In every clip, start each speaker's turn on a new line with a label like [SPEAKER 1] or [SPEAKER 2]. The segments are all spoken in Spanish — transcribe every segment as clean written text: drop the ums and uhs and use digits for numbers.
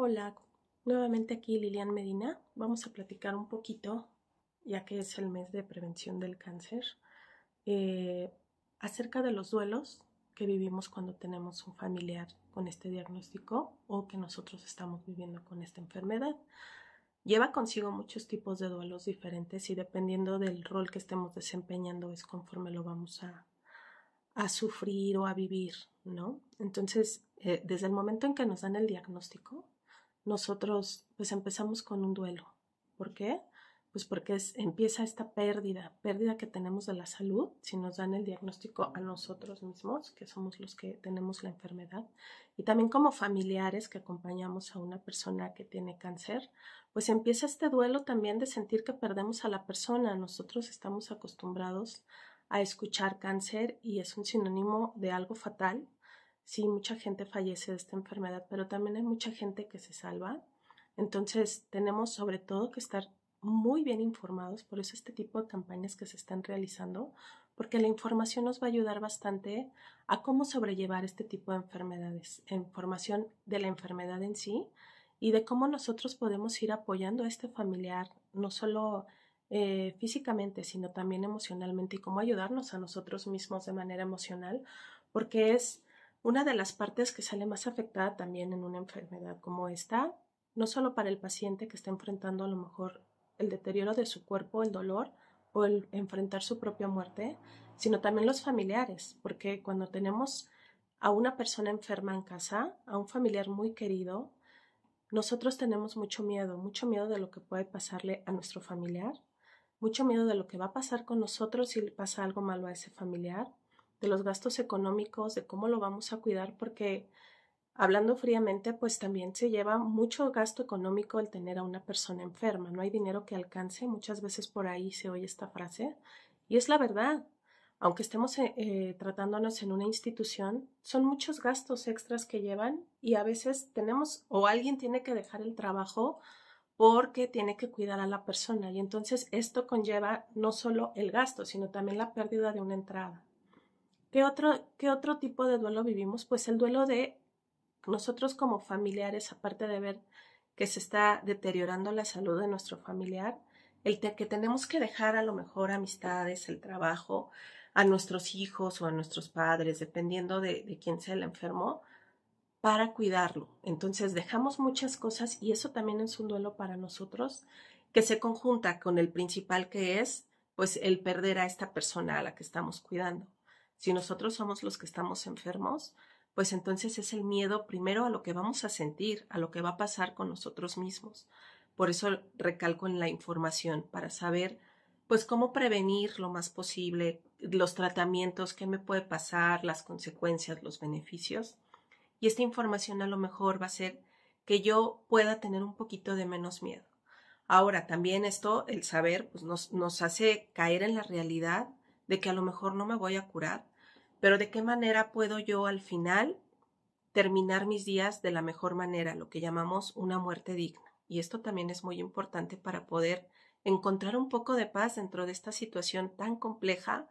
[SPEAKER 1] Hola, nuevamente aquí Lilian Medina. Vamos a platicar un poquito, ya que es el mes de prevención del cáncer, eh, acerca de los duelos que vivimos cuando tenemos un familiar con este diagnóstico o que nosotros estamos viviendo con esta enfermedad. Lleva consigo muchos tipos de duelos diferentes y dependiendo del rol que estemos desempeñando es conforme lo vamos a sufrir o a vivir, ¿no? Entonces, desde el momento en que nos dan el diagnóstico, nosotros pues empezamos con un duelo. ¿Por qué? Pues porque empieza esta pérdida que tenemos de la salud, si nos dan el diagnóstico a nosotros mismos, que somos los que tenemos la enfermedad, y también como familiares que acompañamos a una persona que tiene cáncer, pues empieza este duelo también de sentir que perdemos a la persona. Nosotros estamos acostumbrados a escuchar cáncer y es un sinónimo de algo fatal. Sí, mucha gente fallece de esta enfermedad, pero también hay mucha gente que se salva. Entonces, tenemos sobre todo que estar muy bien informados, por eso este tipo de campañas que se están realizando, porque la información nos va a ayudar bastante a cómo sobrellevar este tipo de enfermedades, información de la enfermedad en sí y de cómo nosotros podemos ir apoyando a este familiar, no solo físicamente, sino también emocionalmente y cómo ayudarnos a nosotros mismos de manera emocional, porque es una de las partes que sale más afectada también en una enfermedad como esta, no solo para el paciente que está enfrentando a lo mejor el deterioro de su cuerpo, el dolor o el enfrentar su propia muerte, sino también los familiares, porque cuando tenemos a una persona enferma en casa, a un familiar muy querido, nosotros tenemos mucho miedo de lo que puede pasarle a nuestro familiar, mucho miedo de lo que va a pasar con nosotros si le pasa algo malo a ese familiar, de los gastos económicos, de cómo lo vamos a cuidar, porque hablando fríamente, pues también se lleva mucho gasto económico el tener a una persona enferma. No hay dinero que alcance, muchas veces por ahí se oye esta frase, y es la verdad. Aunque estemos tratándonos en una institución, son muchos gastos extras que llevan y a veces tenemos o alguien tiene que dejar el trabajo porque tiene que cuidar a la persona y entonces esto conlleva no solo el gasto, sino también la pérdida de una entrada. ¿Qué otro tipo de duelo vivimos? Pues el duelo de nosotros como familiares, aparte de ver que se está deteriorando la salud de nuestro familiar, que tenemos que dejar a lo mejor amistades, el trabajo, a nuestros hijos o a nuestros padres, dependiendo de quién sea el enfermo, para cuidarlo. Entonces dejamos muchas cosas y eso también es un duelo para nosotros que se conjunta con el principal que es pues el perder a esta persona a la que estamos cuidando. Si nosotros somos los que estamos enfermos, pues entonces es el miedo primero a lo que vamos a sentir, a lo que va a pasar con nosotros mismos. Por eso recalco en la información para saber pues cómo prevenir lo más posible los tratamientos, qué me puede pasar, las consecuencias, los beneficios y esta información a lo mejor va a hacer que yo pueda tener un poquito de menos miedo. Ahora, también esto, el saber, pues nos hace caer en la realidad de que a lo mejor no me voy a curar, pero de qué manera puedo yo al final terminar mis días de la mejor manera, lo que llamamos una muerte digna. Y esto también es muy importante para poder encontrar un poco de paz dentro de esta situación tan compleja,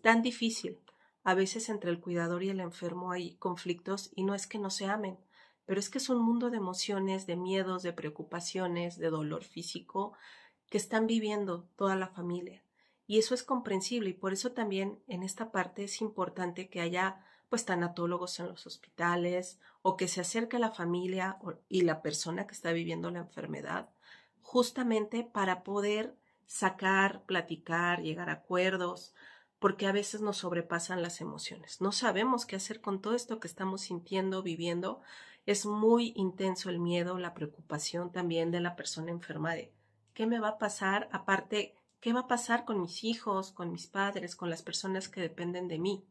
[SPEAKER 1] tan difícil. A veces entre el cuidador y el enfermo hay conflictos y no es que no se amen, pero es que es un mundo de emociones, de miedos, de preocupaciones, de dolor físico que están viviendo toda la familia. Y eso es comprensible y por eso también en esta parte es importante que haya pues tanatólogos en los hospitales o que se acerque a la familia y la persona que está viviendo la enfermedad justamente para poder sacar, platicar, llegar a acuerdos, porque a veces nos sobrepasan las emociones. No sabemos qué hacer con todo esto que estamos sintiendo, viviendo. Es muy intenso el miedo, la preocupación también de la persona enferma de qué me va a pasar, aparte, qué va a pasar con mis hijos, con mis padres, con las personas que dependen de mí.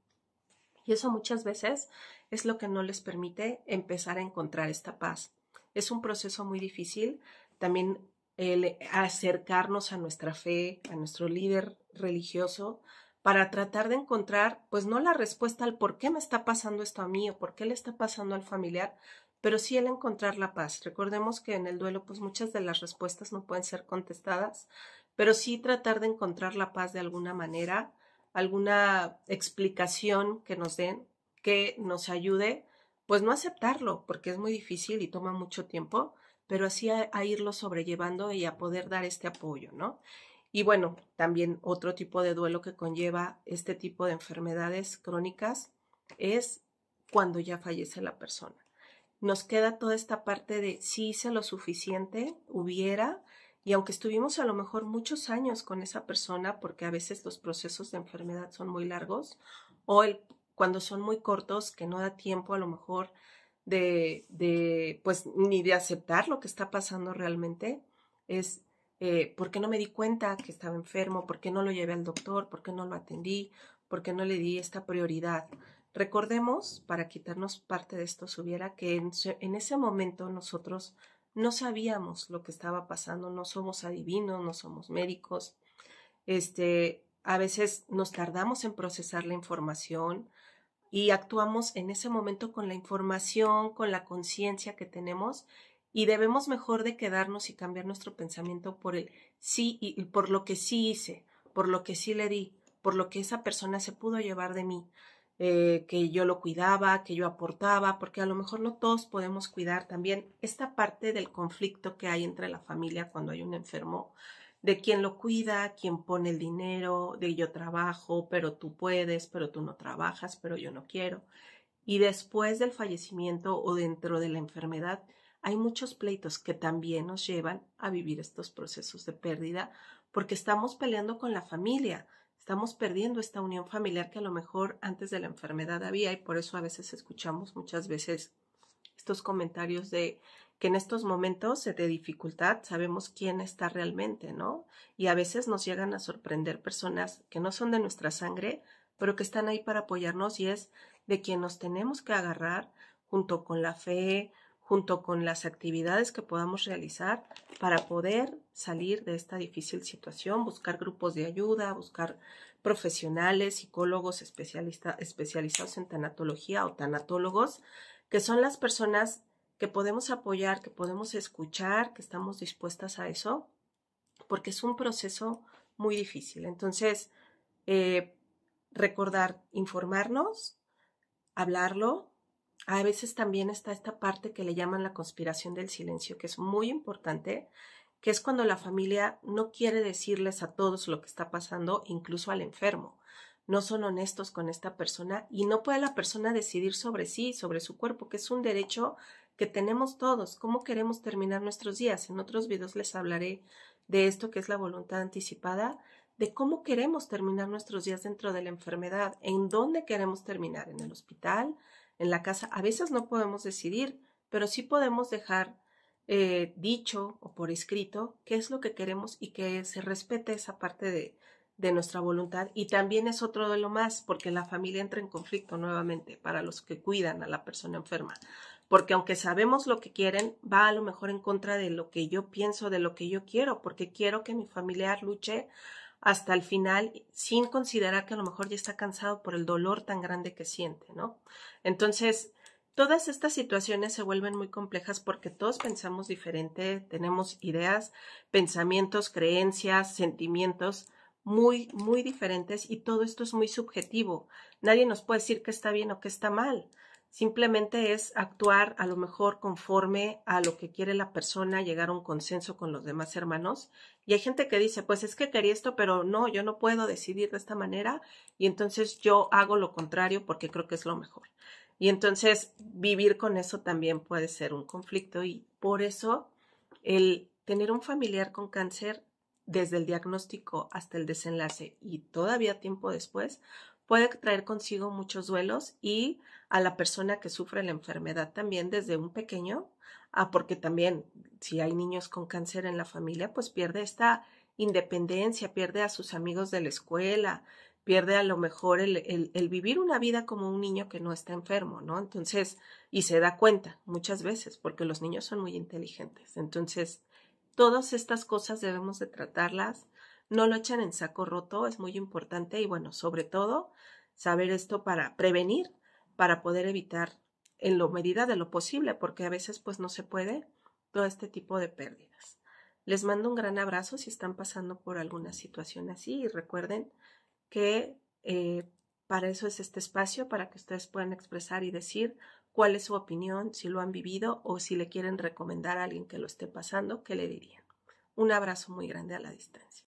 [SPEAKER 1] Y eso muchas veces es lo que no les permite empezar a encontrar esta paz. Es un proceso muy difícil. También el acercarnos a nuestra fe, a nuestro líder religioso, para tratar de encontrar, pues no la respuesta al por qué me está pasando esto a mí o por qué le está pasando al familiar, pero sí el encontrar la paz. Recordemos que en el duelo, pues muchas de las respuestas no pueden ser contestadas, pero sí tratar de encontrar la paz de alguna manera, alguna explicación que nos den, que nos ayude pues no aceptarlo, porque es muy difícil y toma mucho tiempo, pero así a irlo sobrellevando y a poder dar este apoyo, ¿no? Y bueno, también otro tipo de duelo que conlleva este tipo de enfermedades crónicas es cuando ya fallece la persona. Nos queda toda esta parte de si hice lo suficiente, hubiera, y aunque estuvimos a lo mejor muchos años con esa persona, porque a veces los procesos de enfermedad son muy largos, o cuando son muy cortos, que no da tiempo a lo mejor pues ni de aceptar lo que está pasando realmente, es ¿por qué no me di cuenta que estaba enfermo? ¿Por qué no lo llevé al doctor? ¿Por qué no lo atendí? ¿Por qué no le di esta prioridad? Recordemos, para quitarnos parte de esto, hubiera que en ese momento nosotros no sabíamos lo que estaba pasando, no somos adivinos, no somos médicos. A veces nos tardamos en procesar la información y actuamos en ese momento con la información, con la conciencia que tenemos y debemos mejor de quedarnos y cambiar nuestro pensamiento por el sí y por lo que sí hice, por lo que sí le di, por lo que esa persona se pudo llevar de mí, que yo lo cuidaba, que yo aportaba, porque a lo mejor no todos podemos cuidar también esta parte del conflicto que hay entre la familia cuando hay un enfermo, de quién lo cuida, quién pone el dinero, de yo trabajo, pero tú puedes, pero tú no trabajas, pero yo no quiero. Y después del fallecimiento o dentro de la enfermedad, hay muchos pleitos que también nos llevan a vivir estos procesos de pérdida porque estamos peleando con la familia, estamos perdiendo esta unión familiar que a lo mejor antes de la enfermedad había y por eso a veces escuchamos muchas veces estos comentarios de que en estos momentos de dificultad sabemos quién está realmente, ¿no? Y a veces nos llegan a sorprender personas que no son de nuestra sangre, pero que están ahí para apoyarnos y es de quien nos tenemos que agarrar junto con la fe, junto con las actividades que podamos realizar para poder salir de esta difícil situación, buscar grupos de ayuda, buscar profesionales, psicólogos especializados en tanatología o tanatólogos, que son las personas que podemos apoyar, que podemos escuchar, que estamos dispuestas a eso, porque es un proceso muy difícil. Entonces, eh, recordar, informarnos, hablarlo. A veces también está esta parte que le llaman la conspiración del silencio, que es muy importante, que es cuando la familia no quiere decirles a todos lo que está pasando, incluso al enfermo. No son honestos con esta persona y no puede la persona decidir sobre sí, sobre su cuerpo, que es un derecho que tenemos todos. ¿Cómo queremos terminar nuestros días? En otros videos les hablaré de esto que es la voluntad anticipada, de cómo queremos terminar nuestros días dentro de la enfermedad, en dónde queremos terminar, en el hospital, en la casa. A veces no podemos decidir, pero sí podemos dejar dicho o por escrito qué es lo que queremos y que se respete esa parte de nuestra voluntad. Y también es otro de lo más, porque la familia entra en conflicto nuevamente para los que cuidan a la persona enferma. Porque aunque sabemos lo que quieren, va a lo mejor en contra de lo que yo pienso, de lo que yo quiero, porque quiero que mi familiar luche hasta el final sin considerar que a lo mejor ya está cansado por el dolor tan grande que siente, ¿no? Entonces, todas estas situaciones se vuelven muy complejas porque todos pensamos diferente, tenemos ideas, pensamientos, creencias, sentimientos muy, muy diferentes y todo esto es muy subjetivo. Nadie nos puede decir que está bien o que está mal. Simplemente es actuar a lo mejor conforme a lo que quiere la persona, llegar a un consenso con los demás hermanos. Y hay gente que dice, pues es que quería esto, pero no, yo no puedo decidir de esta manera y entonces yo hago lo contrario porque creo que es lo mejor. Y entonces vivir con eso también puede ser un conflicto y por eso el tener un familiar con cáncer desde el diagnóstico hasta el desenlace y todavía tiempo después puede traer consigo muchos duelos y a la persona que sufre la enfermedad también desde un pequeño, porque también si hay niños con cáncer en la familia, pues pierde esta independencia, pierde a sus amigos de la escuela, pierde a lo mejor el vivir una vida como un niño que no está enfermo, ¿no? Entonces, y se da cuenta muchas veces, porque los niños son muy inteligentes. Entonces, todas estas cosas debemos de tratarlas, no lo echan en saco roto, es muy importante y bueno, sobre todo, saber esto para prevenir, para poder evitar en la medida de lo posible, porque a veces pues no se puede todo este tipo de pérdidas. Les mando un gran abrazo si están pasando por alguna situación así y recuerden que para eso es este espacio, para que ustedes puedan expresar y decir cuál es su opinión, si lo han vivido o si le quieren recomendar a alguien que lo esté pasando, ¿qué le dirían? Un abrazo muy grande a la distancia.